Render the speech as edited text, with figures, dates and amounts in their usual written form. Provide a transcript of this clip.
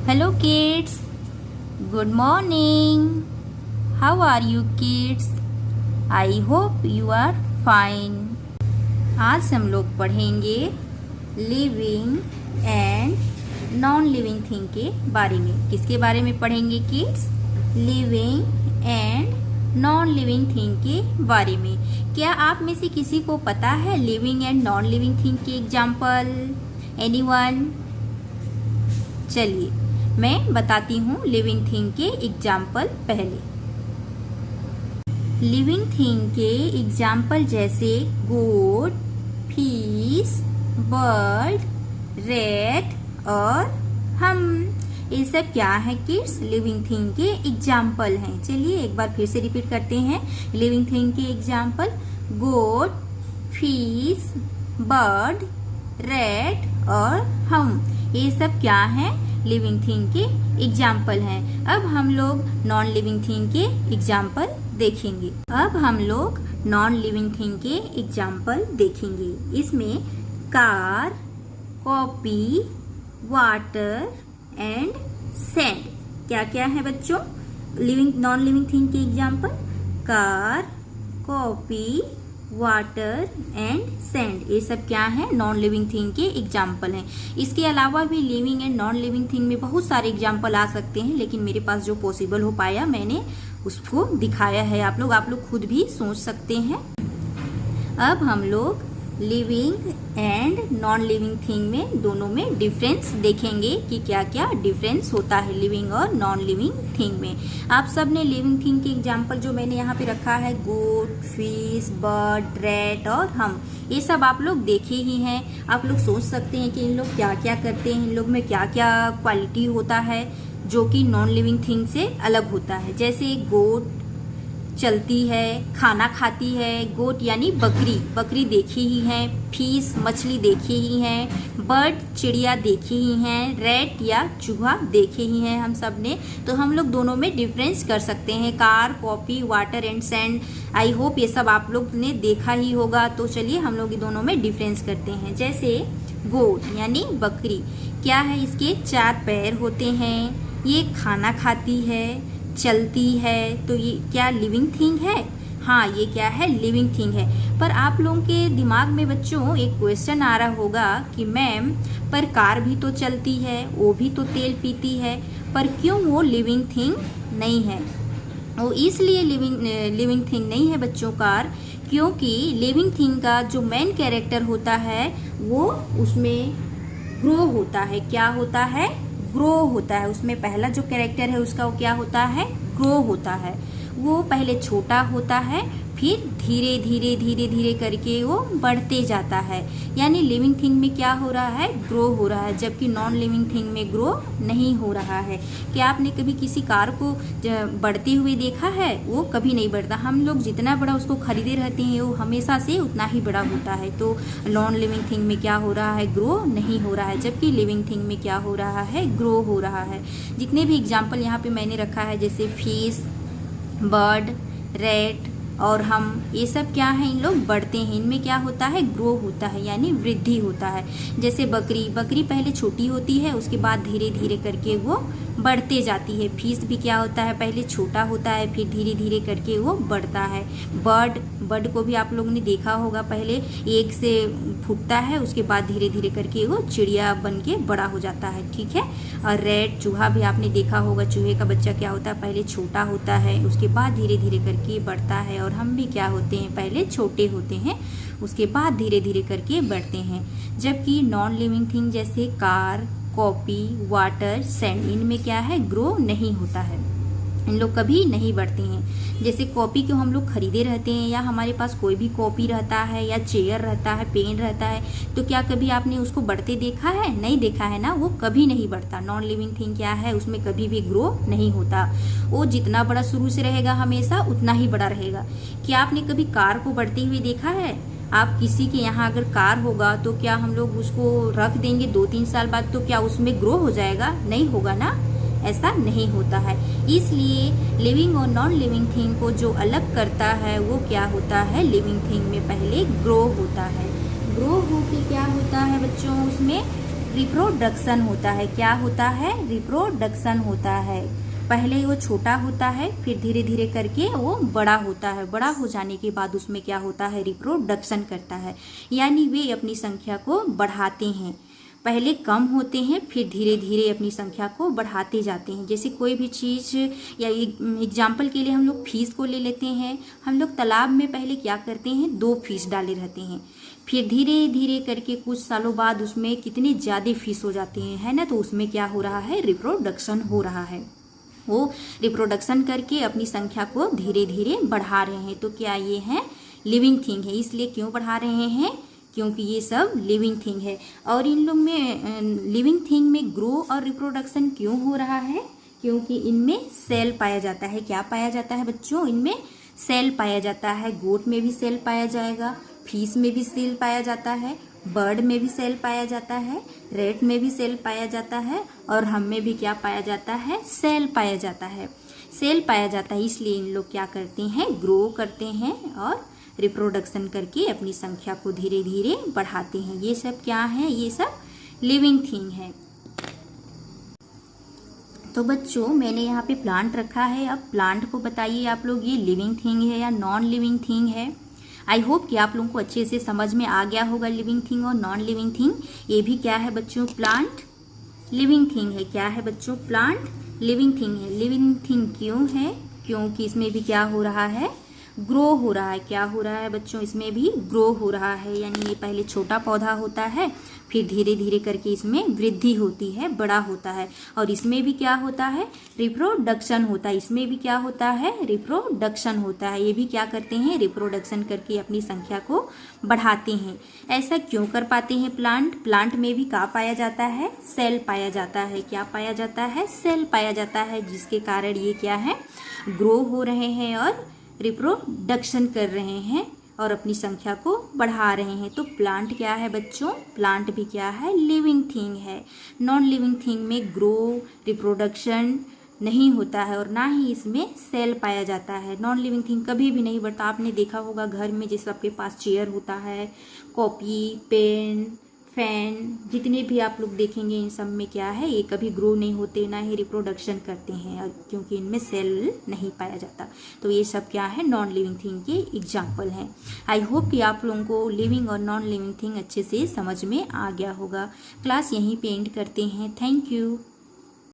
Hello kids, good morning. How are you kids? I hope you are fine. आज हम लोग पढ़ेंगे living and non living thing के बारे में। किसके बारे में पढ़ेंगे kids? Living and non living thing के बारे में। क्या आप में से किसी को पता है living and non living thing के एग्जाम्पल? एनीवन? चलिए मैं बताती हूँ लिविंग थिंग के एग्जाम्पल। पहले लिविंग थिंग के एग्जाम्पल जैसे गोट, फिश, बर्ड, रैट और हम, ये सब क्या है किड्स? लिविंग थिंग के एग्जाम्पल हैं। चलिए एक बार फिर से रिपीट करते हैं लिविंग थिंग के एग्जाम्पल। गोट, फिश, बर्ड, रैट और हम, ये सब क्या है? लिविंग थिंग के एग्जाम्पल हैं। अब हम लोग नॉन लिविंग थिंग के एग्जाम्पल देखेंगे। इसमें car, copy, water and sand. क्या क्या है बच्चों नॉन लिविंग थिंग के example? Car, copy, water and sand, ये सब क्या है? नॉन लिविंग थिंग के एग्जाम्पल हैं। इसके अलावा भी living and non living thing में बहुत सारे एग्जाम्पल आ सकते हैं, लेकिन मेरे पास जो पॉसिबल हो पाया मैंने उसको दिखाया है। आप लोग खुद भी सोच सकते हैं। अब हम लोग living and non living thing में दोनों में डिफरेंस देखेंगे कि क्या क्या डिफरेंस होता है लिविंग और नॉन लिविंग थिंग में। आप सब ने लिविंग थिंग के एग्जाम्पल जो मैंने यहाँ पे रखा है, गोट, फिश, बर्ड, रैट और हम, ये सब आप लोग देखे ही हैं। आप लोग सोच सकते हैं कि इन लोग क्या क्या करते हैं, इन लोग में क्या क्या क्वालिटी होता है जो कि नॉन लिविंग थिंग से अलग होता है। जैसे गोट चलती है, खाना खाती है, गोट यानी बकरी देखी ही है, फिश मछली देखी ही है, बर्ड चिड़िया देखी ही हैं, रैट या चूहा देखे ही हैं हम सब ने। तो हम लोग दोनों में डिफरेंस कर सकते हैं। Car, copy, water and sand, I hope ये सब आप लोग ने देखा ही होगा। तो चलिए हम लोग दोनों में डिफरेंस करते हैं। जैसे गोट यानी बकरी, क्या है? इसके 4 पैर होते हैं, ये खाना खाती है, चलती है, तो ये क्या लिविंग थिंग है? हाँ, ये क्या है? लिविंग थिंग है। पर आप लोगों के दिमाग में बच्चों एक क्वेश्चन आ रहा होगा कि मैम पर कार भी तो चलती है, वो भी तो तेल पीती है, पर क्यों वो लिविंग थिंग नहीं है? वो इसलिए लिविंग थिंग नहीं है बच्चों कार, क्योंकि लिविंग थिंग का जो मेन कैरेक्टर होता है वो उसमें ग्रो होता है। क्या होता है? ग्रो होता है। उसमें पहला जो कैरेक्टर है उसका वो क्या होता है? ग्रो होता है। वो पहले छोटा होता है, फिर धीरे धीरे करके वो बढ़ते जाता है। यानी लिविंग थिंग में क्या हो रहा है? ग्रो हो रहा है, जबकि नॉन लिविंग थिंग में ग्रो नहीं हो रहा है। क्या आपने कभी किसी कार को बढ़ते हुए देखा है? वो कभी नहीं बढ़ता। हम लोग जितना बड़ा उसको खरीदे रहते हैं वो हमेशा से उतना ही बड़ा होता है। तो नॉन लिविंग थिंग में क्या हो रहा है? ग्रो नहीं हो रहा है, जबकि लिविंग थिंग में क्या हो रहा है? ग्रो हो रहा है। जितने भी एग्जाम्पल यहाँ पे मैंने रखा है, जैसे फिश, बर्ड, रैट और हम, ये सब क्या है? इन लोग बढ़ते हैं। इनमें क्या होता है? ग्रो होता है, यानी वृद्धि होता है। जैसे बकरी पहले छोटी होती है, उसके बाद धीरे धीरे करके वो बढ़ते जाती है। फिश भी क्या होता है? पहले छोटा होता है, फिर धीरे धीरे करके वो बढ़ता है। बर्ड को भी आप लोगों ने देखा होगा, पहले एक से फूटता है, उसके बाद धीरे धीरे करके वो चिड़िया बन के बड़ा हो जाता है। ठीक है। और रैट, चूहा भी आपने देखा होगा। चूहे का बच्चा क्या होता है? पहले छोटा होता है, उसके बाद धीरे धीरे करके बढ़ता है। और हम भी क्या होते हैं? पहले छोटे होते हैं, उसके बाद धीरे धीरे करके बढ़ते हैं। जबकि नॉन लिविंग थिंग जैसे कार, कॉपी, वाटर, सैंड, इनमें क्या है? ग्रो नहीं होता है। इन लोग कभी नहीं बढ़ते हैं। जैसे कॉपी को हम लोग खरीदे रहते हैं, या हमारे पास कोई भी कॉपी रहता है, या चेयर रहता है, पेन रहता है, तो क्या कभी आपने उसको बढ़ते देखा है? नहीं देखा है ना। वो कभी नहीं बढ़ता। नॉन लिविंग थिंग क्या है? उसमें कभी भी ग्रो नहीं होता। वो जितना बड़ा शुरू से रहेगा हमेशा उतना ही बड़ा रहेगा। क्या आपने कभी कार को बढ़ते हुए देखा है? आप किसी के यहाँ अगर कार होगा तो क्या हम लोग उसको रख देंगे 2-3 साल बाद, तो क्या उसमें ग्रो हो जाएगा? नहीं होगा ना। ऐसा नहीं होता है। इसलिए लिविंग और नॉन लिविंग थिंग को जो अलग करता है वो क्या होता है? लिविंग थिंग में पहले ग्रो होता है। ग्रो होके क्या होता है बच्चों? उसमें रिप्रोडक्शन होता है। क्या होता है? रिप्रोडक्शन होता है। पहले वो छोटा होता है, फिर धीरे धीरे करके वो बड़ा होता है। बड़ा हो जाने के बाद उसमें क्या होता है? रिप्रोडक्शन करता है, यानी वे अपनी संख्या को बढ़ाते हैं। पहले कम होते हैं, फिर धीरे धीरे अपनी संख्या को बढ़ाते जाते हैं। जैसे कोई भी चीज़, या एग्जाम्पल के लिए हम लोग फिश को ले लेते हैं। हम लोग तालाब में पहले क्या करते हैं? 2 फिश डाले रहते हैं, फिर धीरे धीरे करके कुछ सालों बाद उसमें कितने ज़्यादा फिश हो जाते हैं, है ना। तो उसमें क्या हो रहा है? रिप्रोडक्शन हो रहा है। वो रिप्रोडक्शन करके अपनी संख्या को धीरे धीरे बढ़ा रहे हैं। तो क्या ये है? लिविंग थिंग है। इसलिए क्यों बढ़ा रहे हैं? क्योंकि ये सब लिविंग थिंग है। और इन लोग में, लिविंग थिंग में ग्रो और रिप्रोडक्शन क्यों हो रहा है? क्योंकि इनमें सेल पाया जाता है। क्या पाया जाता है बच्चों? इनमें सेल पाया जाता है। गोट में भी सेल पाया जाएगा, फिश में भी सेल पाया जाता है, बर्ड में भी सेल पाया जाता है, रेट में भी सेल पाया जाता है, और हम में भी क्या पाया जाता है? सेल पाया जाता है। सेल पाया जाता है, इसलिए इन लोग क्या करते हैं? ग्रो करते हैं और रिप्रोडक्शन करके अपनी संख्या को धीरे धीरे बढ़ाते हैं। ये सब क्या है? ये सब लिविंग थिंग है। तो बच्चों, मैंने यहाँ पे प्लांट रखा है। अब प्लांट को बताइए आप लोग, ये लिविंग थिंग है या नॉन लिविंग थिंग है? आई होप कि आप लोगों को अच्छे से समझ में आ गया होगा लिविंग थिंग और नॉन लिविंग थिंग। ये भी क्या है बच्चों? प्लांट लिविंग थिंग है। क्या है बच्चों? प्लांट लिविंग थिंग है। लिविंग थिंग क्यों है? क्योंकि इसमें भी क्या हो रहा है? ग्रो हो रहा है। क्या हो रहा है बच्चों? इसमें भी ग्रो हो रहा है, यानी ये पहले छोटा पौधा होता है, फिर धीरे धीरे करके इसमें वृद्धि होती है, बड़ा होता है। और इसमें भी क्या होता है? रिप्रोडक्शन होता है। इसमें भी क्या होता है? रिप्रोडक्शन होता है। ये भी क्या करते हैं? रिप्रोडक्शन करके अपनी संख्या को बढ़ाते हैं। ऐसा क्यों कर पाते हैं प्लांट? प्लांट में भी क्या पाया जाता है? सेल पाया जाता है। क्या पाया जाता है? सेल पाया जाता है, जिसके कारण ये क्या है? ग्रो हो रहे हैं और रिप्रोडक्शन कर रहे हैं और अपनी संख्या को बढ़ा रहे हैं। तो प्लांट क्या है बच्चों? प्लांट भी क्या है? लिविंग थिंग है। नॉन लिविंग थिंग में ग्रो, रिप्रोडक्शन नहीं होता है और ना ही इसमें सेल पाया जाता है। नॉन लिविंग थिंग कभी भी नहीं बढ़ता। आपने देखा होगा घर में, जैसे आपके पास चेयर होता है, कॉपी, पेन, फैन, जितने भी आप लोग देखेंगे, इन सब में क्या है? ये कभी ग्रो नहीं होते, ना ही रिप्रोडक्शन करते हैं, क्योंकि इनमें सेल नहीं पाया जाता। तो ये सब क्या है? नॉन लिविंग थिंग के एग्जाम्पल हैं। आई होप कि आप लोगों को लिविंग और नॉन लिविंग थिंग अच्छे से समझ में आ गया होगा। क्लास यहीं पे एंड करते हैं। Thank you.